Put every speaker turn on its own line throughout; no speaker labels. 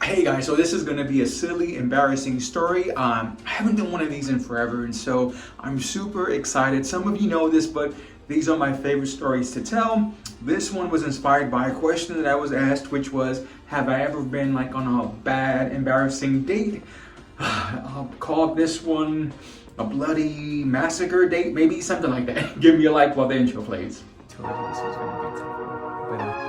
Hey guys, so this is going to be a silly, embarrassing story. I haven't done one of these in forever, and so I'm super excited. Some of you know this, but these are my favorite stories to tell. This one was inspired by a question that I was asked, which was, have I ever been like on a bad, embarrassing date? I'll call this one a bloody massacre date, maybe something like that. Give me a like while the intro plays.
Told you this was gonna be tough, but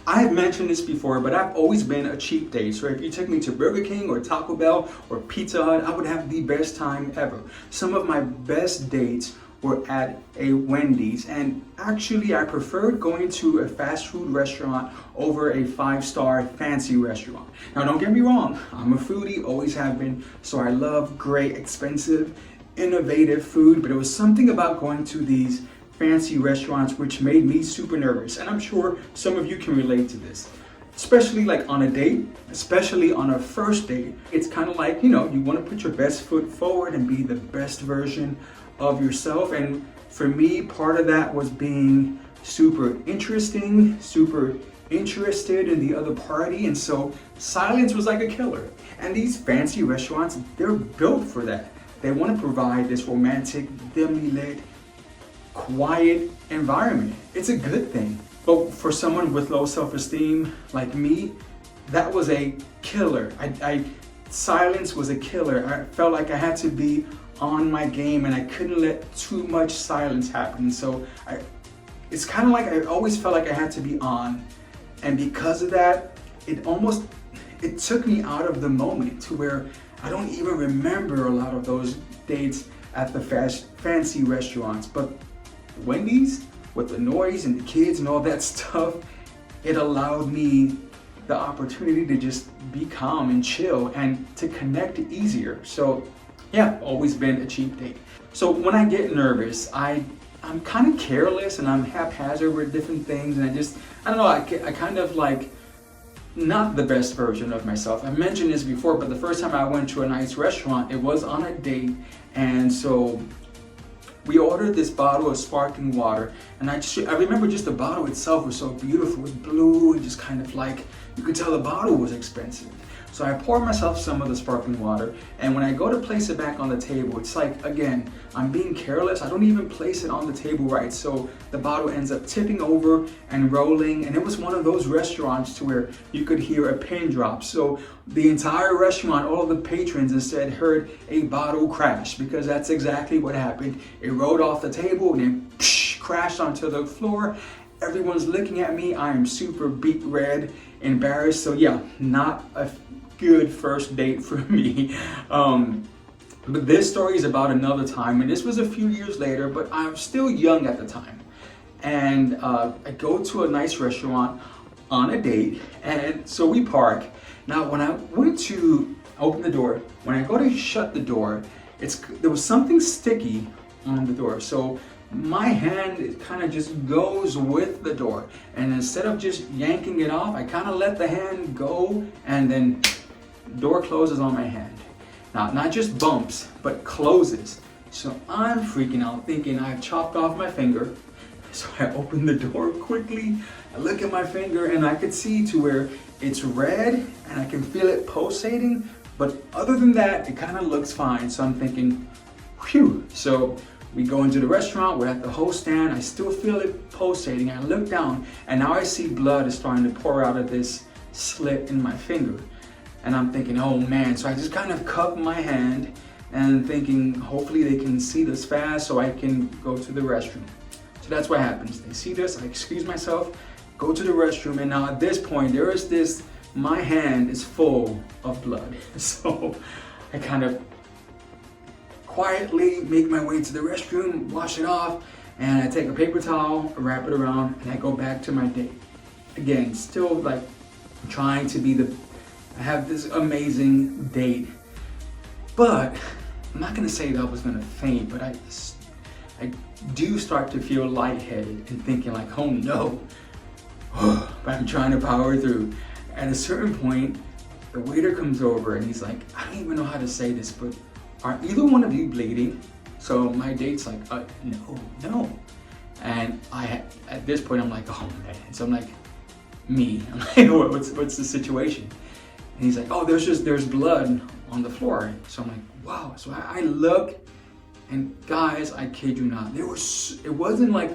I've mentioned this before, but I've always been a cheap date. So if you took me to Burger King or Taco Bell or Pizza Hut, I would have the best time ever. Some of my best dates were at a Wendy's, and actually I preferred going to a fast food restaurant over a 5-star fancy restaurant. Now don't get me wrong, I'm a foodie, always have been, so I love great, expensive, innovative food, but it was something about going to these fancy restaurants which made me super nervous, and I'm sure some of you can relate to this. Especially like on a date, especially on a first date, it's kind of like, you know, you want to put your best foot forward and be the best version of yourself. And for me, part of that was being super interesting, super interested in the other party, and so silence was like a killer. And these fancy restaurants, they're built for that. They want to provide this romantic, dimly lit, quiet environment. It's a good thing. But for someone with low self-esteem like me, that was a killer. Silence was a killer. I felt like I had to be on my game and I couldn't let too much silence happen. So it's kind of like I always felt like I had to be on. And because of that, it took me out of the moment to where I don't even remember a lot of those dates at the fancy restaurants. But Wendy's, with the noise and the kids and all that stuff, it allowed me the opportunity to just be calm and chill and to connect easier. So yeah, always been a cheap date. So when I get nervous, I'm kind of careless and I'm haphazard with different things, and I don't know, I kind of like not the best version of myself. I mentioned this before, but the first time I went to a nice restaurant, it was on a date, and so we ordered this bottle of sparkling water, and I remember just the bottle itself was so beautiful. It was blue and just kind of like, you could tell the bottle was expensive. So I poured myself some of the sparkling water, and when I go to place it back on the table, it's like, again, I'm being careless. I don't even place it on the table right, so the bottle ends up tipping over and rolling, and it was one of those restaurants to where you could hear a pin drop. So the entire restaurant, all of the patrons instead heard a bottle crash, because that's exactly what happened. It rolled off the table and then crashed onto the floor. Everyone's looking at me. I am super beet red, embarrassed. So yeah, not a good first date for me. But this story is about another time, and this was a few years later, but I'm still young at the time. And I go to a nice restaurant on a date, and so we park. Now, when I went to open the door, when I go to shut the door, there was something sticky on the door. So my hand kind of just goes with the door, and instead of just yanking it off, I kind of let the hand go, and then door closes on my hand. Now, not just bumps, but closes. So I'm freaking out, thinking I've chopped off my finger. So I open the door quickly, I look at my finger, and I could see to where it's red and I can feel it pulsating, but other than that, it kind of looks fine. So I'm thinking, whew. So we go into the restaurant, we're at the host stand, I still feel it pulsating. I look down and now I see blood is starting to pour out of this slit in my finger. And I'm thinking, oh man. So I just kind of cup my hand and thinking, hopefully they can see this fast so I can go to the restroom. So that's what happens. They see this, I excuse myself, go to the restroom, and now at this point, my hand is full of blood. So I kind of quietly make my way to the restroom, wash it off, and I take a paper towel, wrap it around, and I go back to my date. Again, still like trying to be I have this amazing date, but I'm not gonna say that I was gonna faint, but I do start to feel lightheaded and thinking like, oh no, but I'm trying to power through. At a certain point, the waiter comes over and he's like, I don't even know how to say this, but are either one of you bleeding? So my date's like, no. And at this point, I'm like, oh man. So I'm like, me. I'm like, what's the situation? And he's like, oh, there's blood on the floor. So I'm like, wow. So I look, and guys, I kid you not, it wasn't like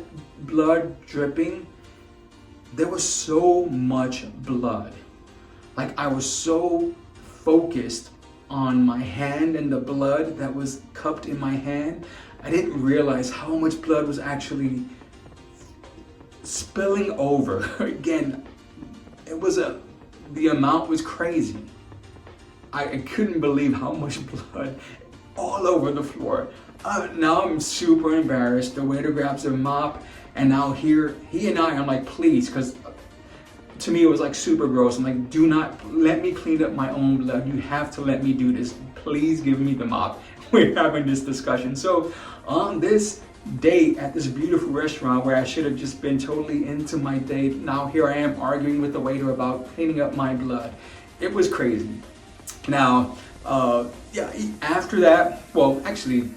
blood dripping. There was so much blood. Like, I was so focused on my hand and the blood that was cupped in my hand, I didn't realize how much blood was actually spilling over. Again, the amount was crazy. I couldn't believe how much blood all over the floor. Now I'm super embarrassed. The waiter grabs a mop, and now here, I'm like, please, because to me it was like super gross. I'm like, do not let me clean up my own blood. You have to let me do this. Please give me the mop. We're having this discussion. So on this date at this beautiful restaurant where I should have just been totally into my date, now here I am arguing with the waiter about cleaning up my blood. It was crazy. Now, yeah, after that, well, actually,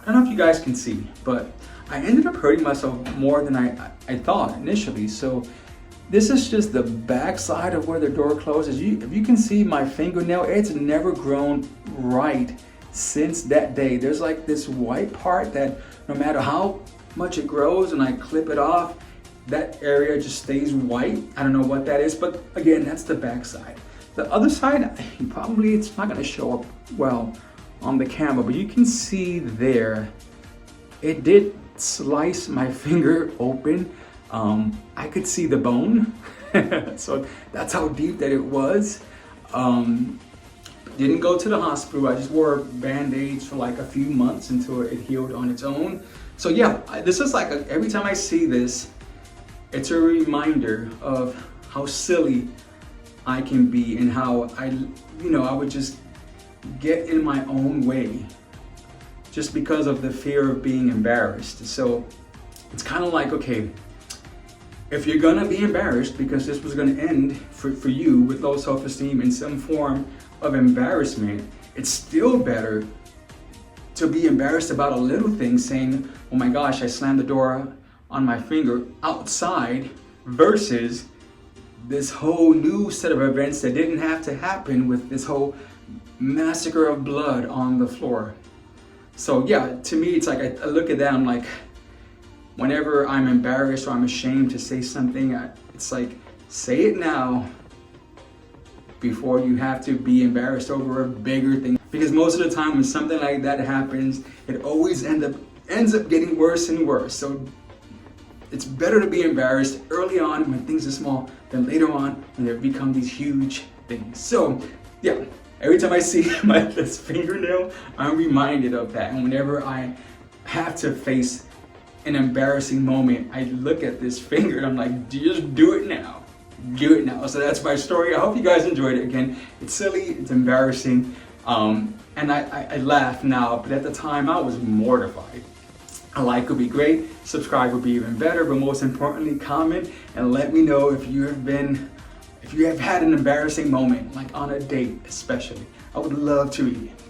I don't know if you guys can see, but I ended up hurting myself more than I thought initially. So this is just the back side of where the door closes. If you can see my fingernail, it's never grown right since that day. There's like this white part that no matter how much it grows and I clip it off, that area just stays white. I don't know what that is, but again, that's the back side. The other side, probably it's not gonna show up well on the camera, but you can see there, it did slice my finger open. I could see the bone. So that's how deep that it was. Didn't go to the hospital. I just wore band-aids for like a few months until it healed on its own. So yeah, this is like every time I see this, it's a reminder of how silly I can be and how I would just get in my own way just because of the fear of being embarrassed. So it's kind of like, okay, if you're gonna be embarrassed because this was gonna end for you with low self-esteem in some form of embarrassment, it's still better to be embarrassed about a little thing, saying, oh my gosh, I slammed the door on my finger outside, versus this whole new set of events that didn't have to happen with this whole massacre of blood on the floor. So yeah, to me, it's like I look at that, I'm like, whenever I'm embarrassed or I'm ashamed to say something, it's like, say it now before you have to be embarrassed over a bigger thing. Because most of the time when something like that happens, it always ends up getting worse and worse. So it's better to be embarrassed early on when things are small than later on when they become these huge things. So yeah, every time I see this fingernail, I'm reminded of that. And whenever I have to face an embarrassing moment, I look at this finger and I'm like, just do it now. Do it now. So that's my story. I hope you guys enjoyed it. Again, it's silly, it's embarrassing, and I laugh now, but at the time I was mortified. A like would be great, subscribe would be even better, but most importantly, comment and let me know if you have had an embarrassing moment, like on a date especially. I would love to read it.